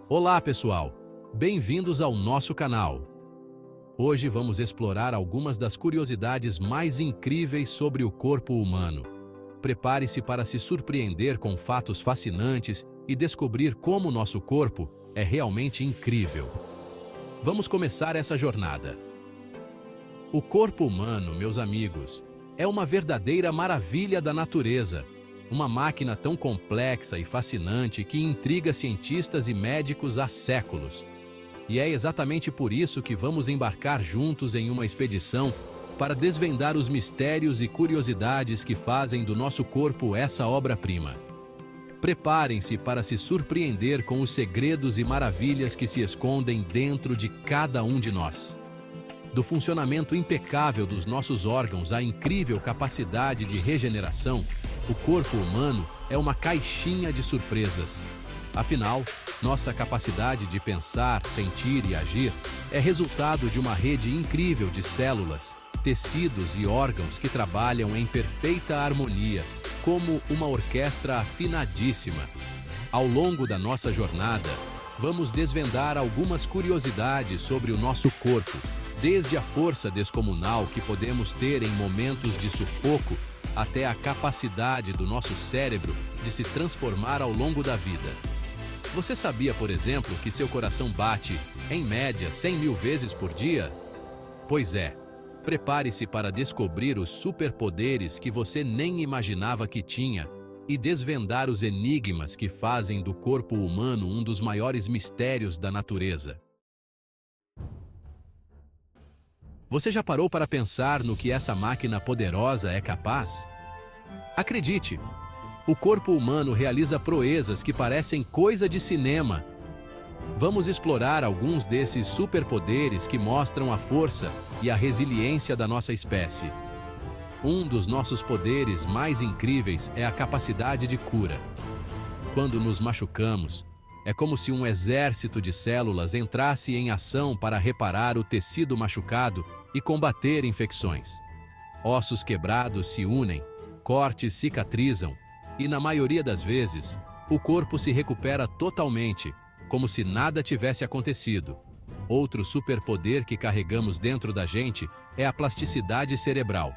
Olá, pessoal! Bem-vindos ao nosso canal. Hoje vamos explorar algumas das curiosidades mais incríveis sobre o corpo humano. Prepare-se para se surpreender com fatos fascinantes e descobrir como nosso corpo é realmente incrível. Vamos começar essa jornada. O corpo humano, meus amigos, é uma verdadeira maravilha da natureza. Uma máquina tão complexa e fascinante que intriga cientistas e médicos há séculos. E é exatamente por isso que vamos embarcar juntos em uma expedição para desvendar os mistérios e curiosidades que fazem do nosso corpo essa obra-prima. Preparem-se para se surpreender com os segredos e maravilhas que se escondem dentro de cada um de nós. Do funcionamento impecável dos nossos órgãos à incrível capacidade de regeneração, o corpo humano é uma caixinha de surpresas. Afinal, nossa capacidade de pensar, sentir e agir é resultado de uma rede incrível de células, tecidos e órgãos que trabalham em perfeita harmonia, como uma orquestra afinadíssima. Ao longo da nossa jornada, vamos desvendar algumas curiosidades sobre o nosso corpo, desde a força descomunal que podemos ter em momentos de sufoco, até a capacidade do nosso cérebro de se transformar ao longo da vida. Você sabia, por exemplo, que seu coração bate, em média, 100.000 vezes por dia? Pois é, prepare-se para descobrir os superpoderes que você nem imaginava que tinha e desvendar os enigmas que fazem do corpo humano um dos maiores mistérios da natureza. Você já parou para pensar no que essa máquina poderosa é capaz? Acredite, o corpo humano realiza proezas que parecem coisa de cinema. Vamos explorar alguns desses superpoderes que mostram a força e a resiliência da nossa espécie. Um dos nossos poderes mais incríveis é a capacidade de cura. Quando nos machucamos, é como se um exército de células entrasse em ação para reparar o tecido machucado e combater infecções. Ossos quebrados se unem, cortes cicatrizam e, na maioria das vezes, o corpo se recupera totalmente, como se nada tivesse acontecido. Outro superpoder que carregamos dentro da gente é a plasticidade cerebral.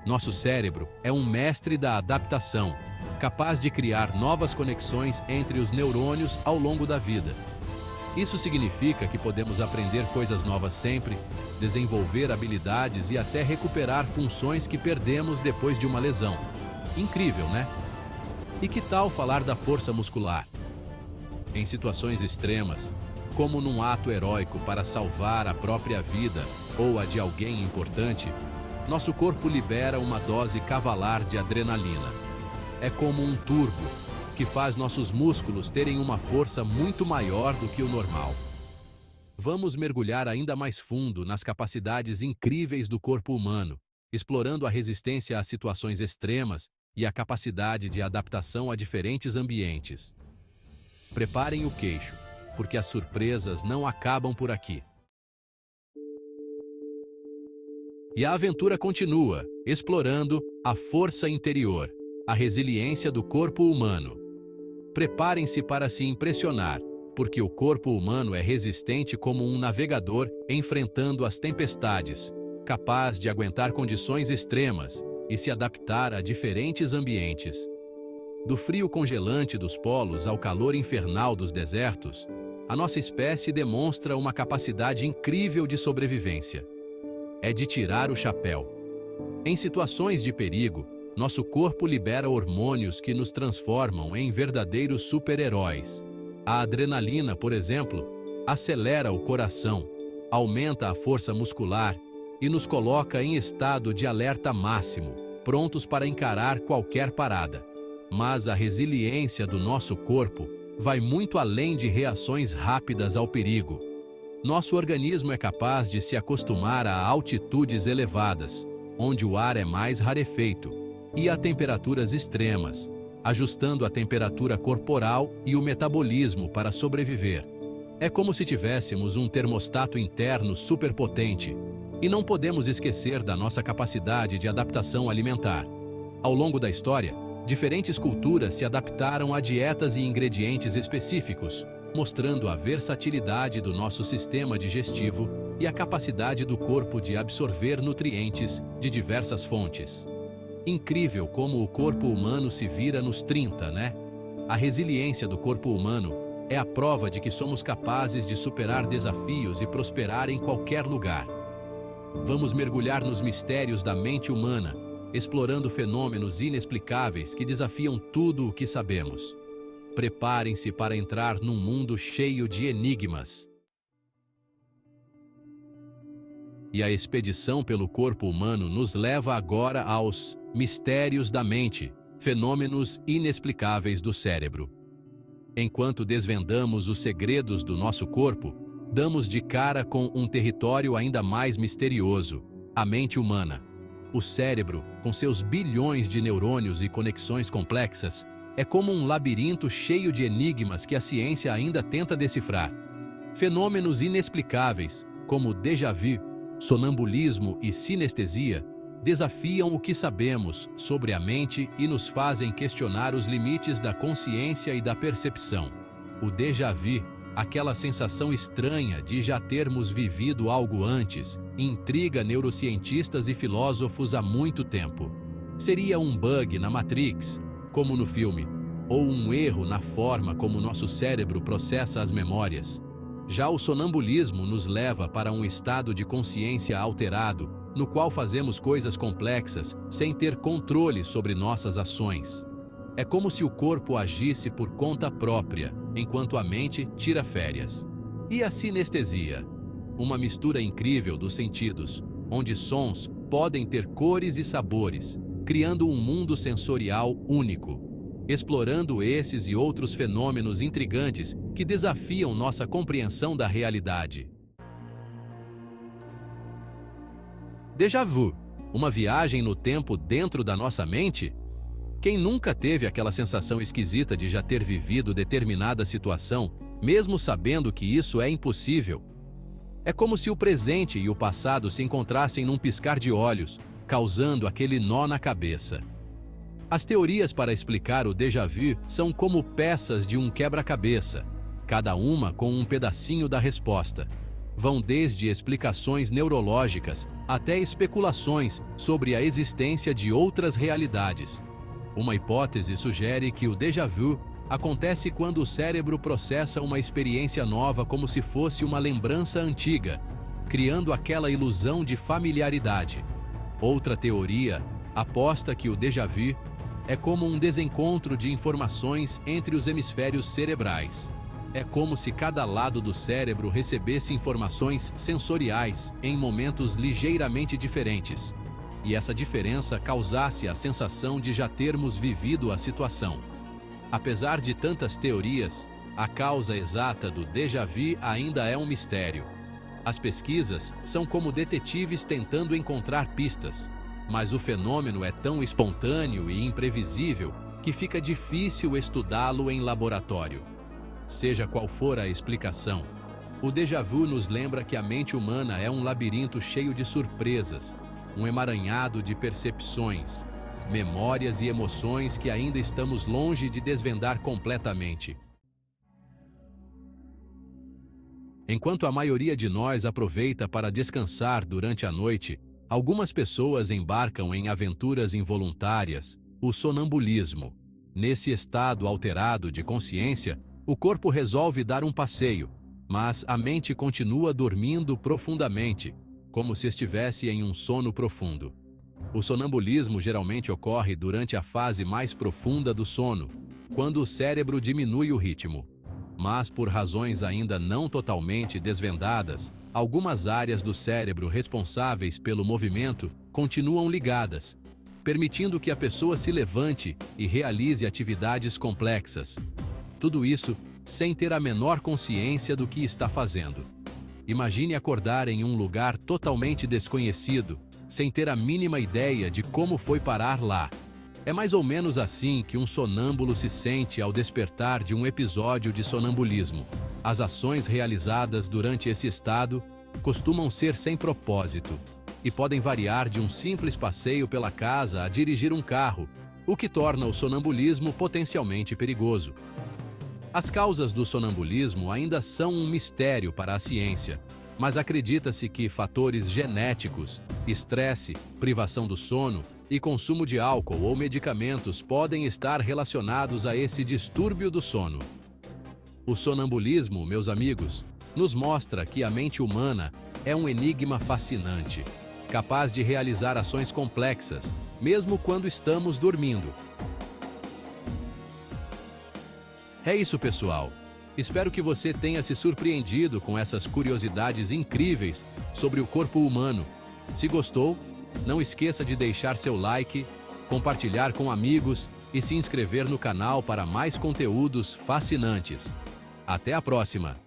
Nosso cérebro é um mestre da adaptação, capaz de criar novas conexões entre os neurônios ao longo da vida. Isso significa que podemos aprender coisas novas sempre, desenvolver habilidades e até recuperar funções que perdemos depois de uma lesão. Incrível, né? E que tal falar da força muscular? Em situações extremas, como num ato heróico para salvar a própria vida ou a de alguém importante, nosso corpo libera uma dose cavalar de adrenalina. É como um turbo, que faz nossos músculos terem uma força muito maior do que o normal. Vamos mergulhar ainda mais fundo nas capacidades incríveis do corpo humano, explorando a resistência a situações extremas e a capacidade de adaptação a diferentes ambientes. Preparem o queixo, porque as surpresas não acabam por aqui. E a aventura continua, explorando a força interior, a resiliência do corpo humano. Preparem-se para se impressionar, porque o corpo humano é resistente como um navegador enfrentando as tempestades, capaz de aguentar condições extremas e se adaptar a diferentes ambientes. Do frio congelante dos polos ao calor infernal dos desertos, a nossa espécie demonstra uma capacidade incrível de sobrevivência. É de tirar o chapéu. Em situações de perigo, nosso corpo libera hormônios que nos transformam em verdadeiros super-heróis. A adrenalina, por exemplo, acelera o coração, aumenta a força muscular e nos coloca em estado de alerta máximo, prontos para encarar qualquer parada. Mas a resiliência do nosso corpo vai muito além de reações rápidas ao perigo. Nosso organismo é capaz de se acostumar a altitudes elevadas, onde o ar é mais rarefeito, e a temperaturas extremas, ajustando a temperatura corporal e o metabolismo para sobreviver. É como se tivéssemos um termostato interno superpotente, e não podemos esquecer da nossa capacidade de adaptação alimentar. Ao longo da história, diferentes culturas se adaptaram a dietas e ingredientes específicos, mostrando a versatilidade do nosso sistema digestivo e a capacidade do corpo de absorver nutrientes de diversas fontes. Incrível como o corpo humano se vira nos 30, né? A resiliência do corpo humano é a prova de que somos capazes de superar desafios e prosperar em qualquer lugar. Vamos mergulhar nos mistérios da mente humana, explorando fenômenos inexplicáveis que desafiam tudo o que sabemos. Preparem-se para entrar num mundo cheio de enigmas. E a expedição pelo corpo humano nos leva agora aos mistérios da mente, fenômenos inexplicáveis do cérebro. Enquanto desvendamos os segredos do nosso corpo, damos de cara com um território ainda mais misterioso, a mente humana. O cérebro, com seus bilhões de neurônios e conexões complexas, é como um labirinto cheio de enigmas que a ciência ainda tenta decifrar. Fenômenos inexplicáveis, como déjà vu, sonambulismo e sinestesia, desafiam o que sabemos sobre a mente e nos fazem questionar os limites da consciência e da percepção. O déjà vu, aquela sensação estranha de já termos vivido algo antes, intriga neurocientistas e filósofos há muito tempo. Seria um bug na Matrix, como no filme, ou um erro na forma como nosso cérebro processa as memórias. Já o sonambulismo nos leva para um estado de consciência alterado, no qual fazemos coisas complexas sem ter controle sobre nossas ações. É como se o corpo agisse por conta própria, enquanto a mente tira férias. E a sinestesia? Uma mistura incrível dos sentidos, onde sons podem ter cores e sabores, criando um mundo sensorial único. Explorando esses e outros fenômenos intrigantes que desafiam nossa compreensão da realidade. Déjà vu, uma viagem no tempo dentro da nossa mente? Quem nunca teve aquela sensação esquisita de já ter vivido determinada situação, mesmo sabendo que isso é impossível? É como se o presente e o passado se encontrassem num piscar de olhos, causando aquele nó na cabeça. As teorias para explicar o déjà vu são como peças de um quebra-cabeça, cada uma com um pedacinho da resposta. Vão desde explicações neurológicas até especulações sobre a existência de outras realidades. Uma hipótese sugere que o déjà vu acontece quando o cérebro processa uma experiência nova como se fosse uma lembrança antiga, criando aquela ilusão de familiaridade. Outra teoria aposta que o déjà vu é como um desencontro de informações entre os hemisférios cerebrais. É como se cada lado do cérebro recebesse informações sensoriais em momentos ligeiramente diferentes, e essa diferença causasse a sensação de já termos vivido a situação. Apesar de tantas teorias, a causa exata do déjà vu ainda é um mistério. As pesquisas são como detetives tentando encontrar pistas, mas o fenômeno é tão espontâneo e imprevisível que fica difícil estudá-lo em laboratório. Seja qual for a explicação, o déjà vu nos lembra que a mente humana é um labirinto cheio de surpresas, um emaranhado de percepções, memórias e emoções que ainda estamos longe de desvendar completamente. Enquanto a maioria de nós aproveita para descansar durante a noite, algumas pessoas embarcam em aventuras involuntárias, o sonambulismo. Nesse estado alterado de consciência, o corpo resolve dar um passeio, mas a mente continua dormindo profundamente, como se estivesse em um sono profundo. O sonambulismo geralmente ocorre durante a fase mais profunda do sono, quando o cérebro diminui o ritmo. Mas por razões ainda não totalmente desvendadas, algumas áreas do cérebro responsáveis pelo movimento continuam ligadas, permitindo que a pessoa se levante e realize atividades complexas. Tudo isso sem ter a menor consciência do que está fazendo. Imagine acordar em um lugar totalmente desconhecido, sem ter a mínima ideia de como foi parar lá. É mais ou menos assim que um sonâmbulo se sente ao despertar de um episódio de sonambulismo. As ações realizadas durante esse estado costumam ser sem propósito e podem variar de um simples passeio pela casa a dirigir um carro, o que torna o sonambulismo potencialmente perigoso. As causas do sonambulismo ainda são um mistério para a ciência, mas acredita-se que fatores genéticos, estresse, privação do sono e consumo de álcool ou medicamentos podem estar relacionados a esse distúrbio do sono. O sonambulismo, meus amigos, nos mostra que a mente humana é um enigma fascinante, capaz de realizar ações complexas, mesmo quando estamos dormindo. É isso, pessoal. Espero que você tenha se surpreendido com essas curiosidades incríveis sobre o corpo humano. Se gostou, não esqueça de deixar seu like, compartilhar com amigos e se inscrever no canal para mais conteúdos fascinantes. Até a próxima!